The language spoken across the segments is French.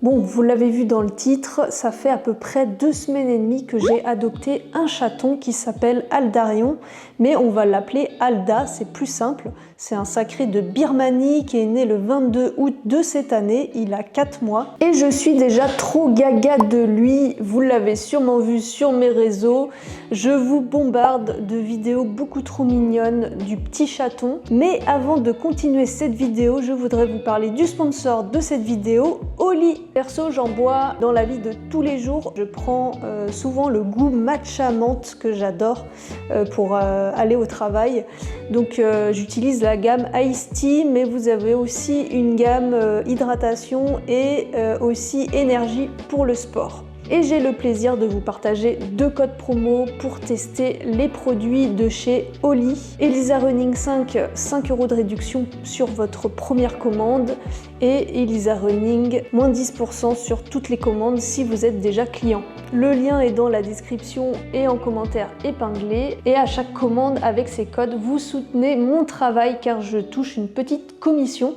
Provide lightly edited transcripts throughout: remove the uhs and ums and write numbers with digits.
Bon, vous l'avez vu dans le titre, ça fait à peu près 2 semaines et demie que j'ai adopté un chaton qui s'appelle Aldarion, mais on va l'appeler Alda, c'est plus simple. C'est un sacré de Birmanie qui est né le 22 août de cette année, il a 4 mois. Et je suis déjà trop gaga de lui, vous l'avez sûrement vu sur mes réseaux. Je vous bombarde de vidéos beaucoup trop mignonnes du petit chaton. Mais avant de continuer cette vidéo, je voudrais vous parler du sponsor de cette vidéo, Oli. Perso, j'en bois dans la vie de tous les jours. Je prends souvent le goût matcha menthe que j'adore pour aller au travail. Donc j'utilise la gamme Ice Tea, mais vous avez aussi une gamme hydratation et aussi énergie pour le sport. Et j'ai le plaisir de vous partager 2 codes promo pour tester les produits de chez Oli. Elisa Running 5, 5 € de réduction sur votre première commande et Elisa Running, moins 10% sur toutes les commandes si vous êtes déjà client. Le lien est dans la description et en commentaire épinglé. Et à chaque commande avec ces codes, vous soutenez mon travail car je touche une petite commission.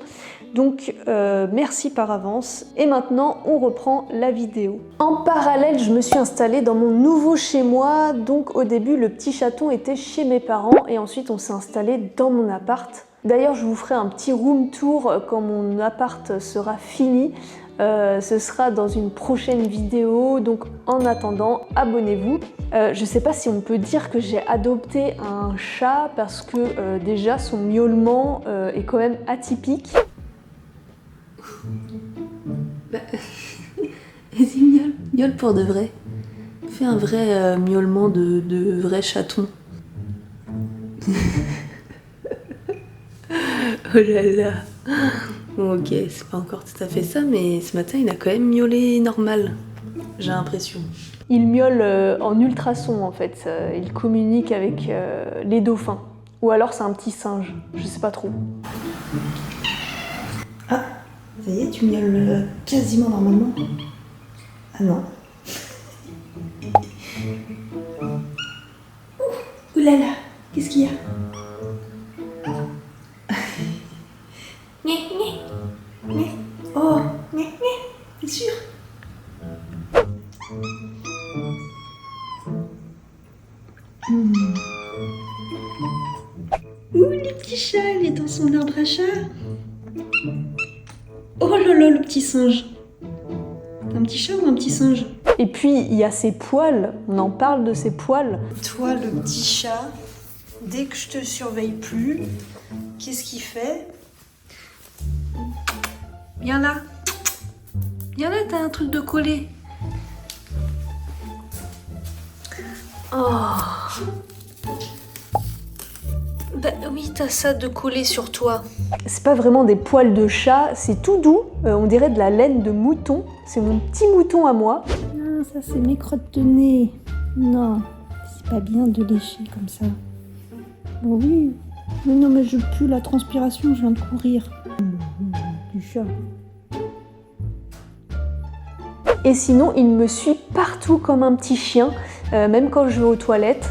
Donc merci par avance. Et maintenant on reprend la vidéo. En parallèle, je me suis installée dans mon nouveau chez moi. Donc au début le petit chaton était chez mes parents et ensuite on s'est installé dans mon appart. D'ailleurs je vous ferai un petit room tour quand mon appart sera fini. Ce sera dans une prochaine vidéo, donc en attendant, abonnez-vous. Je sais pas si on peut dire que j'ai adopté un chat parce que déjà son miaulement est quand même atypique. Bah, vas-y, miaule pour de vrai. Fais un vrai miaulement de vrai chaton. Oh là là. Bon, ok, c'est pas encore tout à fait ça, mais ce matin il a quand même miaulé normal, j'ai l'impression. Il miaule en ultrason en fait, il communique avec les dauphins. Ou alors c'est un petit singe, je sais pas trop. Ah, ça y est, tu miaules quasiment normalement. Ah non. Ouh là là, qu'est-ce qu'il y a? Oh, t'es sûr? Ouh, le petit chat, il est dans son arbre à chat. Oh là là, le petit singe. T'as un petit chat ou un petit singe? Et puis il y a ses poils, on en parle de ses poils. Toi, le petit chat, dès que je te surveille plus, qu'est-ce qu'il fait? Viens là. Viens là, t'as un truc de collé. Oh. Bah oui, t'as ça de collé sur toi. C'est pas vraiment des poils de chat, c'est tout doux, on dirait de la laine de mouton. C'est mon petit mouton à moi. Non, ça c'est mes crottes de nez. Non, c'est pas bien de lécher comme ça. Bon oui, mais non mais je pue la transpiration, je viens de courir. Du chat. Et sinon, il me suit partout comme un petit chien, même quand je vais aux toilettes.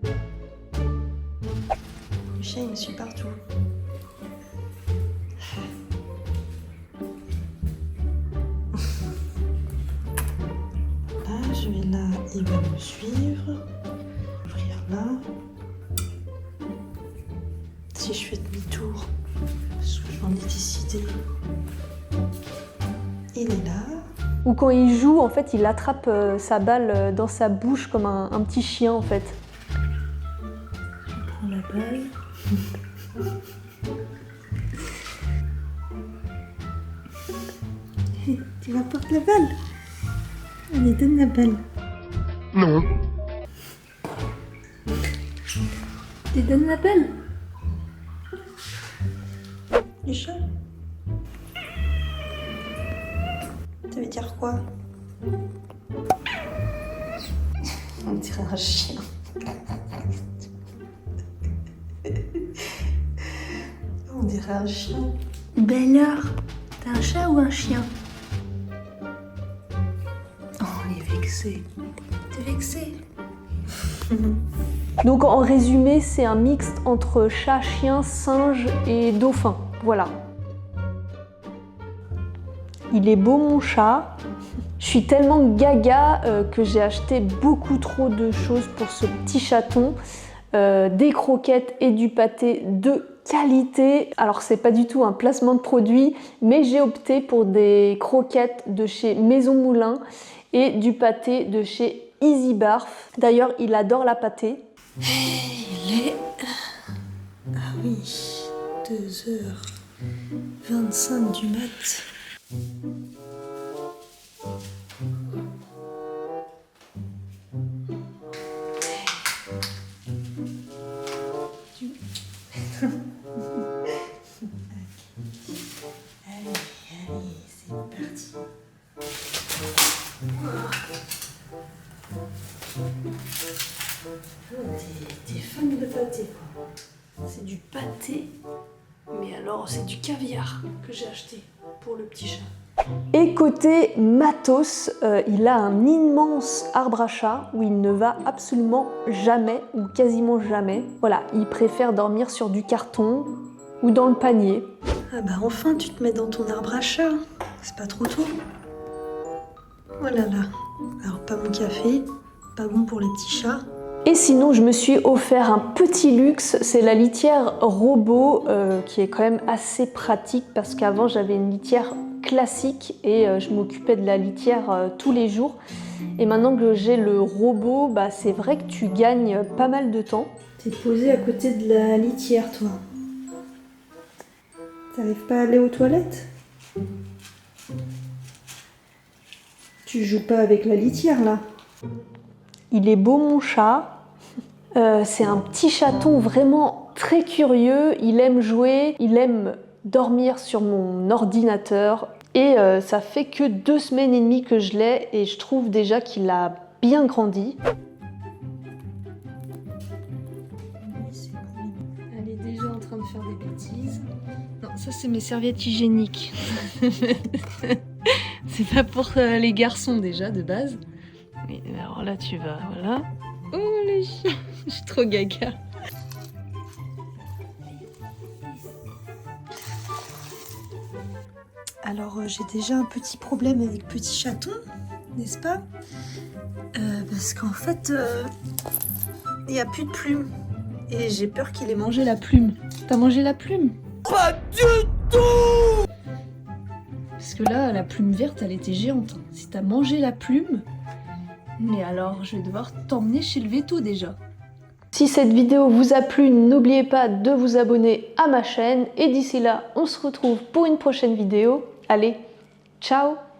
Le chat, il me suit partout. Là, je vais là, il va me suivre. Ouvrir là. Si je fais demi-tour, parce que j'en ai décidé. Il est là. Ou quand il joue, en fait, il attrape sa balle dans sa bouche comme un petit chien, en fait. Je prends la balle. Tu rapportes la balle. Allez, donne la balle. Non. Tu donnes la balle. Le chat. Ça veut dire quoi? On dirait un chien. On dirait un chien. Ben alors, t'as un chat ou un chien? Oh, il est vexé. T'es vexé? Donc en résumé, c'est un mixte entre chat, chien, singe et dauphin. Voilà. Il est beau mon chat. Je suis tellement gaga que j'ai acheté beaucoup trop de choses pour ce petit chaton. Des croquettes et du pâté de qualité. Alors c'est pas du tout un placement de produit, mais j'ai opté pour des croquettes de chez Maison Moulin et du pâté de chez Easy Barf. D'ailleurs, il adore la pâté. Il est... Ah oui, 2h25 du mat. Allez, c'est parti. T'es fan de pâté, quoi. C'est du pâté, mais alors c'est du caviar que j'ai acheté pour le petit chat. Et côté matos, il a un immense arbre à chat où il ne va absolument jamais ou quasiment jamais. Voilà, il préfère dormir sur du carton ou dans le panier. Ah bah enfin tu te mets dans ton arbre à chat, c'est pas trop tôt. Oh là là, alors pas mon café, pas bon pour les petits chats. Et sinon, je me suis offert un petit luxe, c'est la litière robot qui est quand même assez pratique parce qu'avant j'avais une litière classique et je m'occupais de la litière tous les jours. Et maintenant que j'ai le robot, bah, c'est vrai que tu gagnes pas mal de temps. T'es posé à côté de la litière, toi. T'arrives pas à aller aux toilettes? Tu joues pas avec la litière, là? Il est beau mon chat. C'est un petit chaton vraiment très curieux. Il aime jouer, il aime dormir sur mon ordinateur. Et ça fait que 2 semaines et demie que je l'ai et je trouve déjà qu'il a bien grandi. Elle est déjà en train de faire des bêtises. Non, ça c'est mes serviettes hygiéniques. C'est pas pour les garçons déjà de base. Mais alors là tu vas, voilà. Oh les chiens, je suis trop gaga. Alors j'ai déjà un petit problème avec Petit Chaton, n'est-ce pas? Parce qu'en fait, il n'y a plus de plumes. Et j'ai peur qu'il ait mangé la plume. T'as mangé la plume? Pas du tout! Parce que là, la plume verte, elle était géante. Si t'as mangé la plume, mais alors je vais devoir t'emmener chez le véto déjà. Si cette vidéo vous a plu, n'oubliez pas de vous abonner à ma chaîne. Et d'ici là, on se retrouve pour une prochaine vidéo. Allez, ciao!